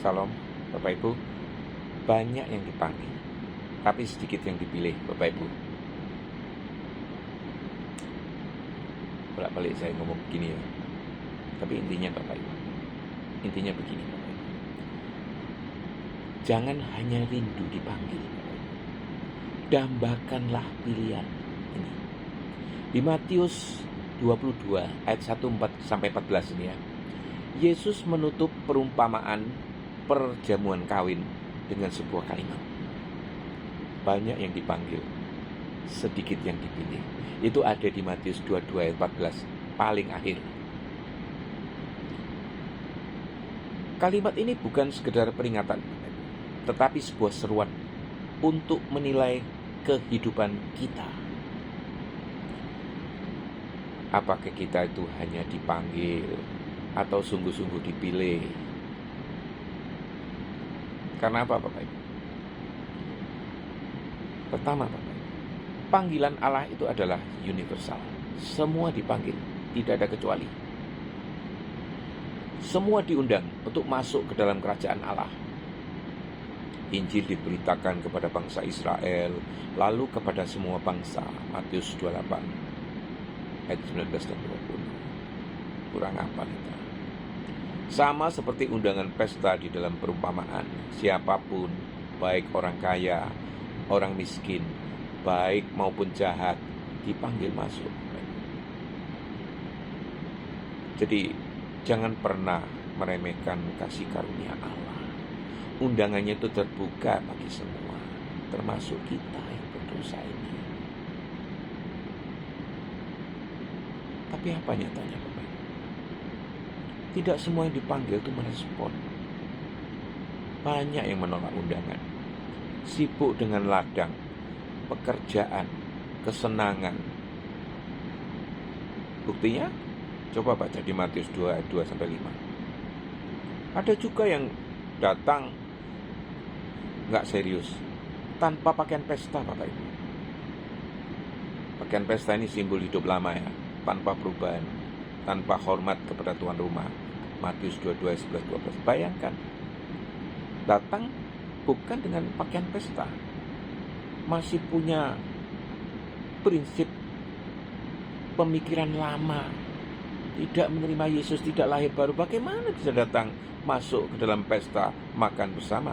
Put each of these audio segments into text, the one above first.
Salam, Bapak Ibu. Banyak yang dipanggil, tapi sedikit yang dipilih, Bapak Ibu. Bolak-balik saya ngomong begini ya. Tapi intinya Bapak Ibu, intinya begini Bapak Ibu. Jangan hanya rindu dipanggil, Bapak Ibu. Dambakanlah pilihan ini. Di Matius 22 ayat 1-14 ini ya. Yesus menutup perumpamaan perjamuan kawin dengan sebuah kalimat. Banyak yang dipanggil, sedikit yang dipilih. Itu ada di Matius 22 ayat 14, paling akhir. Kalimat ini bukan sekedar peringatan, tetapi sebuah seruan untuk menilai kehidupan kita. Apakah kita itu hanya dipanggil atau sungguh-sungguh dipilih? Karena apa, Bapak Ibu? Pertama, Bapak Ibu, panggilan Allah itu adalah universal. Semua dipanggil, tidak ada kecuali. Semua diundang untuk masuk ke dalam kerajaan Allah. Injil diberitakan kepada bangsa Israel, lalu kepada semua bangsa. Matius 28 ayat 19 dan 20. Kurang apa kita? Sama seperti undangan pesta di dalam perumpamaan, siapapun, baik orang kaya, orang miskin, baik maupun jahat, dipanggil masuk. Jadi jangan pernah meremehkan kasih karunia Allah. Undangannya itu terbuka bagi semua, termasuk kita yang berdosa ini. Tapi apa nyatanya, Bapak? Tidak semua yang dipanggil itu merespon. Banyak yang menolak undangan, sibuk dengan ladang, pekerjaan, kesenangan. Buktinya, coba baca di Matius 2 ayat 2-5. Ada juga yang datang nggak serius, tanpa pakaian pesta, Bapak Ibu. Pakaian pesta ini simbol hidup lama ya, tanpa perubahan, tanpa hormat kepada tuan rumah. Matius 22 ayat 11-12. Bayangkan, datang bukan dengan pakaian pesta, masih punya prinsip pemikiran lama, tidak menerima Yesus, tidak lahir baru. Bagaimana bisa datang masuk ke dalam pesta makan bersama?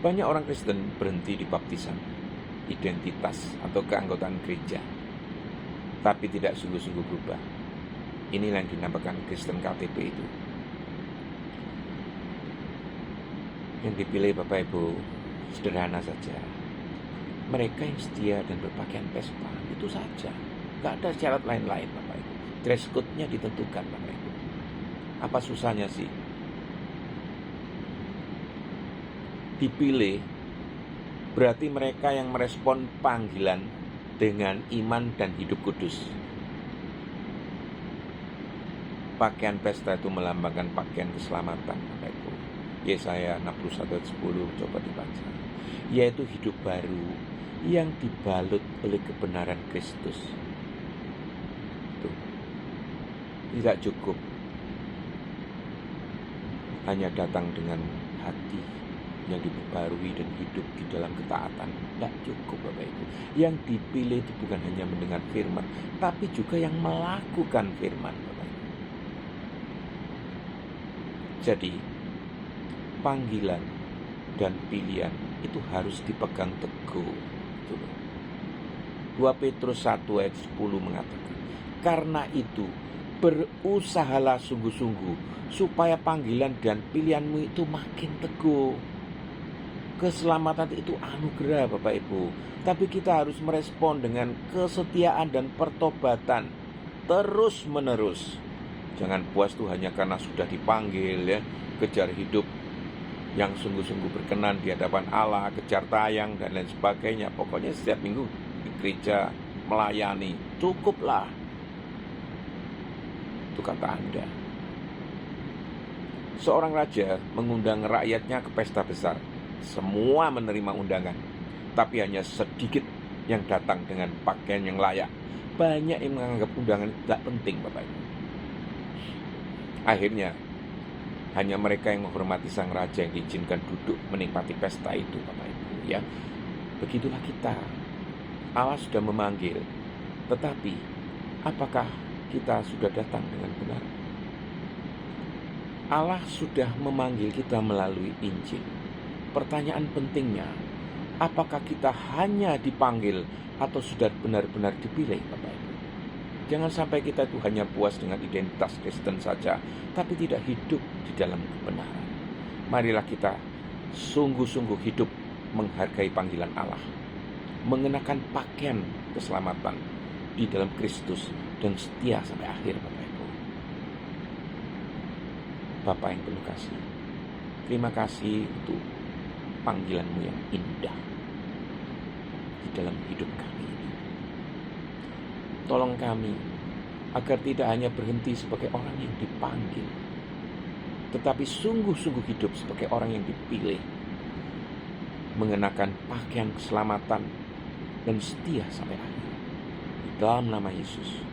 Banyak orang Kristen berhenti di baptisan, identitas atau keanggotaan gereja, tapi tidak sungguh-sungguh berubah. Inilah yang dinamakan Kristen KTP itu. Yang dipilih Bapak Ibu sederhana saja. Mereka yang setia dan berpakaian pesta, itu saja. Gak ada syarat lain-lain, Bapak Ibu. Dress code-nya ditentukan, Bapak Ibu. Apa susahnya sih? Dipilih berarti mereka yang merespon panggilan dengan iman dan hidup kudus. Pakaian pesta itu melambangkan pakaian keselamatan, Bapak Ibu. Yesaya 61 ayat 10, coba dibaca. Yaitu hidup baru yang dibalut oleh kebenaran Kristus. Tuh. Tidak cukup hanya datang dengan hati yang diperbarui dan hidup di dalam ketaatan. Tidak cukup, Bapak Ibu. Yang dipilih itu bukan hanya mendengar firman, tapi juga yang melakukan firman, Bapak Ibu. Jadi panggilan dan pilihan itu harus dipegang teguh. 2 Petrus 1 ayat 10 mengatakan, karena itu berusahalah sungguh-sungguh supaya panggilan dan pilihanmu itu makin teguh. Keselamatan itu anugerah, Bapak Ibu, tapi kita harus merespon dengan kesetiaan dan pertobatan terus menerus. Jangan puas tuh hanya karena sudah dipanggil ya, kejar hidup yang sungguh-sungguh berkenan di hadapan Allah, kejar tayang dan lain sebagainya. Pokoknya setiap minggu di gereja melayani, cukuplah. Itu kata Anda. Seorang raja mengundang rakyatnya ke pesta besar. Semua menerima undangan, tapi hanya sedikit yang datang dengan pakaian yang layak. Banyak yang menganggap undangan tidak penting, Bapak Ibu. Akhirnya, hanya mereka yang menghormati sang raja yang diizinkan duduk menikmati pesta itu, Bapak Ibu, ya. Begitulah kita. Allah sudah memanggil, tetapi apakah kita sudah datang dengan benar? Allah sudah memanggil kita melalui Injil. Pertanyaan pentingnya, apakah kita hanya dipanggil atau sudah benar-benar dipilih, Bapak Ibu? Jangan sampai kita itu hanya puas dengan identitas Kristen saja, tapi tidak hidup di dalam kebenaran. Marilah kita sungguh-sungguh hidup menghargai panggilan Allah, mengenakan pakaian keselamatan di dalam Kristus dan setia sampai akhir, Bapak Ibu. Bapak yang penuh kasih, terima kasih untuk panggilan-Mu yang indah di dalam hidup kami ini. Tolong kami agar tidak hanya berhenti sebagai orang yang dipanggil, tetapi sungguh-sungguh hidup sebagai orang yang dipilih, mengenakan pakaian keselamatan dan setia sampai akhir. Di dalam nama Yesus.